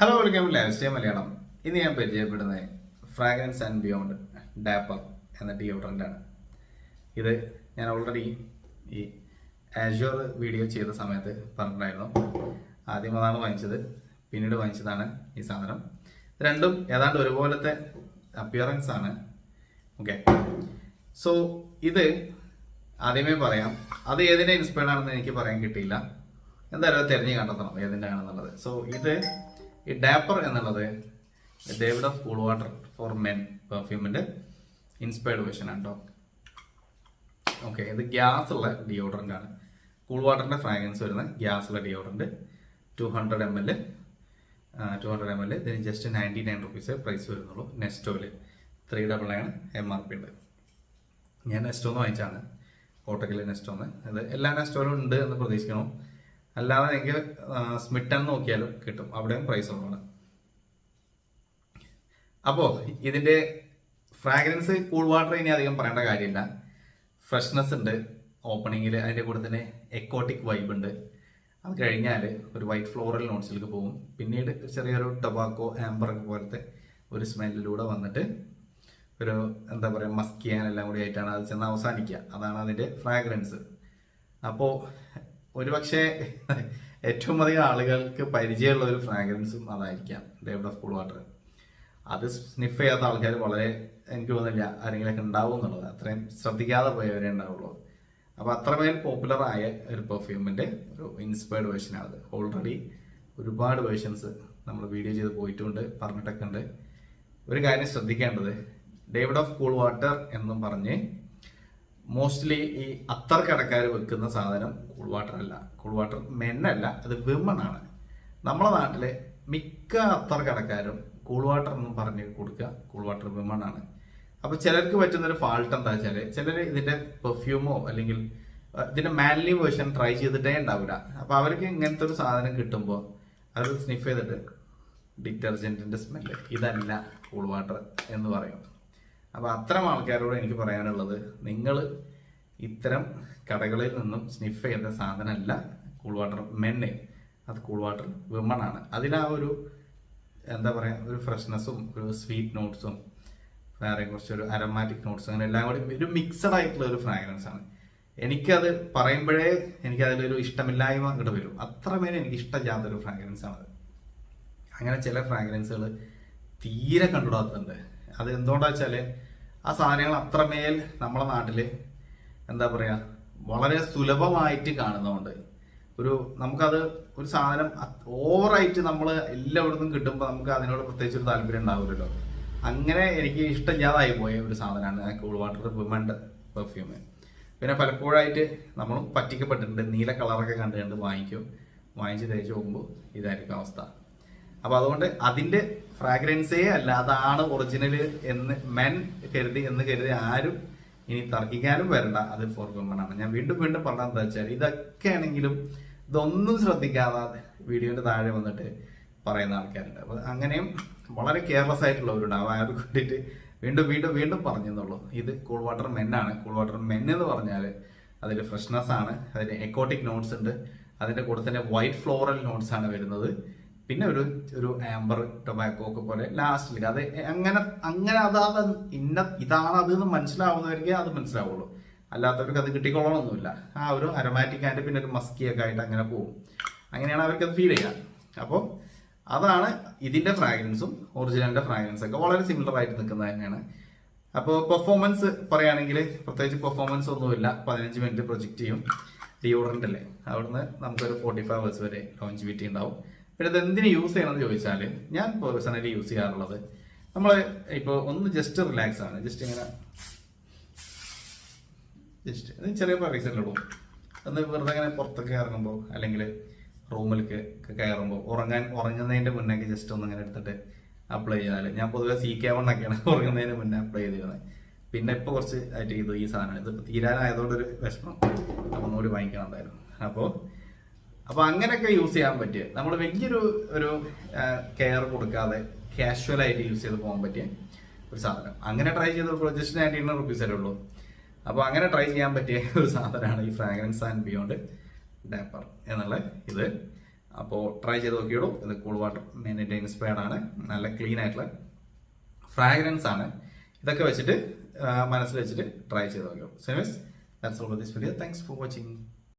Hello welcome life style Malayalam. ഇന്ന് ഞാൻ പരിചയപ്പെടുന്നത് ഫ്രാഗ്രൻസ് ആൻഡ് ബിയോണ്ട് ഡാപ്പർ എന്ന ഡിയോഡറൻ്റാണ്. ഇത് ഞാൻ ഓൾറെഡി ഈ ആഷ്യൂർ വീഡിയോ ചെയ്ത സമയത്ത് പറഞ്ഞിട്ടുണ്ടായിരുന്നു. ആദ്യം അതാണ് വാങ്ങിച്ചത്, പിന്നീട് വാങ്ങിച്ചതാണ് ഈ സാധനം. രണ്ടും ഏതാണ്ട് ഒരുപോലത്തെ അപ്പിയറൻസ് ആണ്. ഓക്കെ, സോ ഇത് ആദ്യമേ പറയാം, അത് ഏതിൻ്റെ ഇൻസ്പയർഡ് ആണെന്ന് എനിക്ക് പറയാൻ കിട്ടിയില്ല. എന്തായാലും തിരഞ്ഞ് കണ്ടെത്തണം ഏതിൻ്റെ ആണെന്നുള്ളത്. സോ ഇത് ഈ ഡാപ്പർ എന്നുള്ളത് Davidoff cool water for men പെർഫ്യൂമിന്റെ ഇൻസ്പയർഡ് വേർഷൻ ആണ് കേട്ടോ. ഓക്കെ, ഇത് ഗ്യാസ് ഉള്ള ഡിയോഡറൻ്റ് ആണ്. കൂൾ വാട്ടറിന്റെ ഫ്രാഗ്രൻസ് വരുന്ന ഗ്യാസ് ഉള്ള ഡിയോഡറൻ്റ് 200 ml. ഇതിന് ജസ്റ്റ് 99 rupees പ്രൈസ് വരുന്നുള്ളൂ. നെസ്റ്റോയിൽ 399 MRP ഉണ്ട്. ഞാൻ നെസ്റ്റോന്ന് വാങ്ങിച്ചാണ്, കോട്ടക്കിലെ നെസ്റ്റോന്ന്. ഇത് എല്ലാ നെസ്റ്റോയിലും ഉണ്ട് എന്ന് പ്രതീക്ഷിക്കണം. അല്ലാതെ എനിക്ക് സ്മിട്ടൻ നോക്കിയാലും കിട്ടും, അവിടെയും പ്രൈസ് ഉള്ളതാണ്. അപ്പോൾ ഇതിന്റെ ഫ്രാഗ്രൻസ് കൂൾ വാട്ടർ ഇനി അധികം പറയേണ്ട കാര്യമില്ല. ഫ്രഷ്നെസ് ഉണ്ട് ഓപ്പണിങ്ങിൽ, അതിന്റെ കൂടെ തന്നെ എക്കോട്ടിക് വൈബ് ഉണ്ട്. അത് കഴിഞ്ഞാൽ ഒരു വൈറ്റ് ഫ്ലോറൽ നോട്ട്സിലേക്ക് പോകും. പിന്നീട് ചെറിയൊരു ടൊബാക്കോ ആംബർ പോലത്തെ ഒരു സ്മെല്ലിലൂടെ വന്നിട്ട് ഒരു എന്താ പറയുക മസ്കിയാൻ എല്ലാം കൂടി ആയിട്ടാണ് അത് ചെന്ന് അവസാനിക്കുക. അതാണ് അതിന്റെ ഫ്രാഗ്രൻസ്. അപ്പോൾ ഒരുപക്ഷെ ഏറ്റവും അധികം ആളുകൾക്ക് പരിചയമുള്ള ഒരു ഫ്രാഗ്രൻസും അതായിരിക്കാം, ഡേവിഡ് ഓഫ് കൂൾ വാട്ടർ. അത് സ്നിഫ് ചെയ്യാത്ത ആൾക്കാർ വളരെ, എനിക്ക് തോന്നുന്നില്ല ആരെങ്കിലൊക്കെ ഉണ്ടാവും എന്നുള്ളത്. അത്രയും ശ്രദ്ധിക്കാതെ പോയവരെ ഉണ്ടാവുള്ളൂ. അപ്പൊ അത്രമേൽ പോപ്പുലർ ആയ ഒരു പെർഫ്യൂമിന്റെ ഒരു ഇൻസ്പയർഡ് വേർഷനാണത്. ഓൾറെഡി ഒരുപാട് വേർഷൻസ് നമ്മൾ വീഡിയോ ചെയ്ത് പോയിട്ടുണ്ട്, പറഞ്ഞിട്ടൊക്കെ ഉണ്ട്. ഒരു കാര്യം ശ്രദ്ധിക്കേണ്ടത്, ഡേവിഡ് ഓഫ് കൂൾ വാട്ടർ എന്നും പറഞ്ഞ് മോസ്റ്റ്ലി ഈ അത്തർ കടക്കാർ വെക്കുന്ന സാധനം കൂൾ വാട്ടർ അല്ല. കൂൾ വാട്ടർ മെന്നല്ല, അത് വിമൺ ആണ്. നമ്മളെ നാട്ടിലെ മിക്ക അത്തർ കടക്കാരും കൂൾ വാട്ടർ എന്നും പറഞ്ഞ് കൊടുക്കുക കൂൾ വാട്ടർ വിമൺ ആണ്. അപ്പൊ ചിലർക്ക് പറ്റുന്നൊരു ഫാൾട്ട് എന്താ വെച്ചാല്, ചിലർ ഇതിന്റെ പെർഫ്യൂമോ അല്ലെങ്കിൽ ഇതിന്റെ മാൻലി വേർഷൻ ട്രൈ ചെയ്തിട്ടേ ഉണ്ടാവില്ല. അപ്പൊ അവർക്ക് ഇങ്ങനത്തെ ഒരു സാധനം കിട്ടുമ്പോൾ അത് സ്നിഫ് ചെയ്തിട്ട് ഡിറ്റർജന്റിന്റെ സ്മെല്ല്, ഇതല്ല കൂൾ വാട്ടർ എന്ന് പറയും. അപ്പൊ അത്തരം ആൾക്കാരോട് എനിക്ക് പറയാനുള്ളത്, നിങ്ങൾ ഇത്തരം കടകളിൽ നിന്നും സ്നിഫ് ചെയ്ത സാധനമല്ല കൂൾ വാട്ടർ മെന്ന്, അത് കൂൾ വാട്ടർ വിമൺ ആണ്. അതിലാ ഒരു എന്താ പറയാ ഒരു ഫ്രഷ്നെസ്സും ഒരു സ്വീറ്റ് നോട്ട്സും വേറെ കുറച്ചൊരു അരോമാറ്റിക് നോട്ട്സും അങ്ങനെ എല്ലാം കൂടി ഒരു മിക്സഡ് ആയിട്ടുള്ള ഒരു ഫ്രാഗ്രൻസ് ആണ്. എനിക്കത് പറയുമ്പോഴേ എനിക്ക് അതിലൊരു ഇഷ്ടമില്ലായ്മ അങ്ങോട്ട് വരും. അത്രമേലെ എനിക്ക് ഇഷ്ടമില്ലാത്തൊരു ഫ്രാഗ്രൻസ് ആണത്. അങ്ങനെ ചില ഫ്രാഗ്രൻസുകൾ തീരെ കണ്ടുകൂടാത്തുണ്ട്. അത് എന്തുകൊണ്ടാ വെച്ചാല് ആ സാധനങ്ങൾ അത്രമേൽ നമ്മളെ നാട്ടില് എന്താ പറയാ വളരെ സുലഭമായിട്ട് കാണുന്നതുകൊണ്ട് നമുക്കത് ഒരു സാധനം ഓവറായിട്ട് നമ്മൾ എല്ലായിടത്തും കിട്ടുമ്പോൾ നമുക്ക് അതിനോട് പ്രത്യേകിച്ച് ഒരു താല്പര്യം ഉണ്ടാവില്ലല്ലോ. അങ്ങനെ എനിക്ക് ഇഷ്ടമില്ലാതായി പോയ ഒരു സാധനമാണ് കൂൾ വാട്ടർ വിമൻ്റെ പെർഫ്യൂം. പിന്നെ പലപ്പോഴായിട്ട് നമ്മളും പറ്റിക്കപ്പെട്ടിട്ടുണ്ട്. നീല കളറൊക്കെ കണ്ടുകൊണ്ട് വാങ്ങിച്ച് തേച്ച് പോകുമ്പോൾ ഇതായിരിക്കും അവസ്ഥ. അപ്പൊ അതുകൊണ്ട് അതിന്റെ ഫ്രാഗ്രൻസേ അല്ല, അതാണ് ഒറിജിനൽ എന്ന് കരുതി ആരും ഇനി തർക്കിക്കാനും വരണ്ട. അത് ഫോർ വിമൺ ആണ്. ഞാൻ വീണ്ടും പറഞ്ഞത് എന്താ വെച്ചാൽ, ഇതൊക്കെ ആണെങ്കിലും ഇതൊന്നും ശ്രദ്ധിക്കാതെ വീഡിയോന്റെ താഴെ വന്നിട്ട് പറയുന്ന ആൾക്കാരുണ്ട്. അപ്പൊ അങ്ങനെയും വളരെ കെയർലെസ് ആയിട്ടുള്ളവരുണ്ട്. അവർക്ക് വേണ്ടിയിട്ട് വീണ്ടും പറഞ്ഞെന്നുള്ളൂ. ഇത് കൂൾ വാട്ടർ മെന്നാണ്. കൂൾ വാട്ടർ മെൻ എന്ന് പറഞ്ഞാൽ അതിൽ ഫ്രഷ്നെസ് ആണ്, അതിൽ എക്കോട്ടിക് നോട്ട്സ് ഉണ്ട്, അതിന്റെ കൂടെ തന്നെ വൈറ്റ് ഫ്ലോറൽ നോട്ട്സ് ആണ് വരുന്നത്. പിന്നെ ഒരു ആംബർ ടൊബാക്കോ ഒക്കെ പോലെ ലാസ്റ്റിൽ അത് അങ്ങനെ ഇതാണ് അത് എന്ന് മനസ്സിലാവുന്നവർക്ക് അത് മനസ്സിലാവുള്ളൂ. അല്ലാത്തവർക്ക് അത് കിട്ടിക്കൊള്ളണമെന്നില്ല. ആ ഒരു അരോമാറ്റിക് ആൻഡ് പിന്നെ ഒരു മസ്കിയൊക്കെ ആയിട്ട് അങ്ങനെ പോകും. അങ്ങനെയാണ് അവർക്ക് അത് ഫീൽ ചെയ്യുക. അപ്പോൾ അതാണ് ഇതിന്റെ ഫ്രാഗ്രൻസും ഒറിജിനലിന്റെ ഫ്രാഗ്രൻസ് ഒക്കെ വളരെ സിമിലർ ആയിട്ട് നിൽക്കുന്നത് തന്നെയാണ്. അപ്പോൾ പെർഫോമൻസ് പറയുകയാണെങ്കിൽ പ്രത്യേകിച്ച് പെർഫോമൻസ് ഒന്നുമില്ല. 15 മിനിറ്റ് പ്രൊജക്റ്റ് ചെയ്യും. ഡിയോഡറന്റ് അല്ലേ, അവിടുന്ന് നമുക്കൊരു 45 hours വരെ ലോഞ്ചിവിറ്റി ഉണ്ടാവും. പിന്നെ ഇത് എന്തിന് യൂസ് ചെയ്യണമെന്ന് ചോദിച്ചാൽ, ഞാൻ പേഴ്സണലി യൂസ് ചെയ്യാറുള്ളത്, നമ്മൾ ഇപ്പോൾ ഒന്ന് ജസ്റ്റ് റിലാക്സ് ആണ്, ജസ്റ്റ് ചെറിയ പ്രൈസിലുള്ളൂ. ഒന്ന് വെറുതെ ഇങ്ങനെ പുറത്തൊക്കെ ഇറങ്ങുമ്പോൾ അല്ലെങ്കിൽ റൂമിലേക്ക് കയറുമ്പോൾ ഉറങ്ങുന്നതിന്റെ മുന്നേ ജസ്റ്റ് ഒന്ന് ഇങ്ങനെ എടുത്തിട്ട് അപ്ലൈ ചെയ്താൽ, ഞാൻ പൊതുവെ CK1 ഒക്കെയാണ് ഉറങ്ങുന്നതിന് മുന്നേ അപ്ലൈ ചെയ്തിരുന്നത്. പിന്നെ ഇപ്പോൾ കുറച്ച് ആയിട്ട് ചെയ്തു ഈ സാധനം. ഇതിപ്പോൾ തീരാനായതുകൊണ്ടൊരു വിഷമം, ഒന്നുകൂടി വാങ്ങിക്കണമായിരുന്നു. അപ്പോൾ അങ്ങനെയൊക്കെ യൂസ് ചെയ്യാൻ പറ്റിയ, നമ്മൾ വലിയൊരു കെയർ കൊടുക്കാതെ കാഷ്വൽ ആയിട്ട് യൂസ് ചെയ്ത് പോകാൻ പറ്റിയ ഒരു സാധനം. അങ്ങനെ ട്രൈ ചെയ്തപ്പോൾ ജസ്റ്റ് 99 rupees ഉള്ളൂ. അപ്പോൾ അങ്ങനെ ട്രൈ ചെയ്യാൻ പറ്റിയ ഒരു സാധനമാണ് ഈ ഫ്രാഗ്രൻസ് ആൻഡ് ബിയോണ്ട് ഡാപ്പർ എന്നുള്ള ഇത്. അപ്പോൾ ട്രൈ ചെയ്ത് നോക്കിയോളൂ. ഇത് കൂൾ വാട്ടർ മെയിനിൻ്റെ ഇൻസ്പയർഡ് ആണ്. നല്ല ക്ലീൻ ആയിട്ടുള്ള ഫ്രാഗ്രൻസ് ആണ്. ഇതൊക്കെ വെച്ചിട്ട് മനസ്സിൽ വെച്ചിട്ട് ട്രൈ ചെയ്ത് നോക്കിയോ. So that's all for this video. Thanks for watching.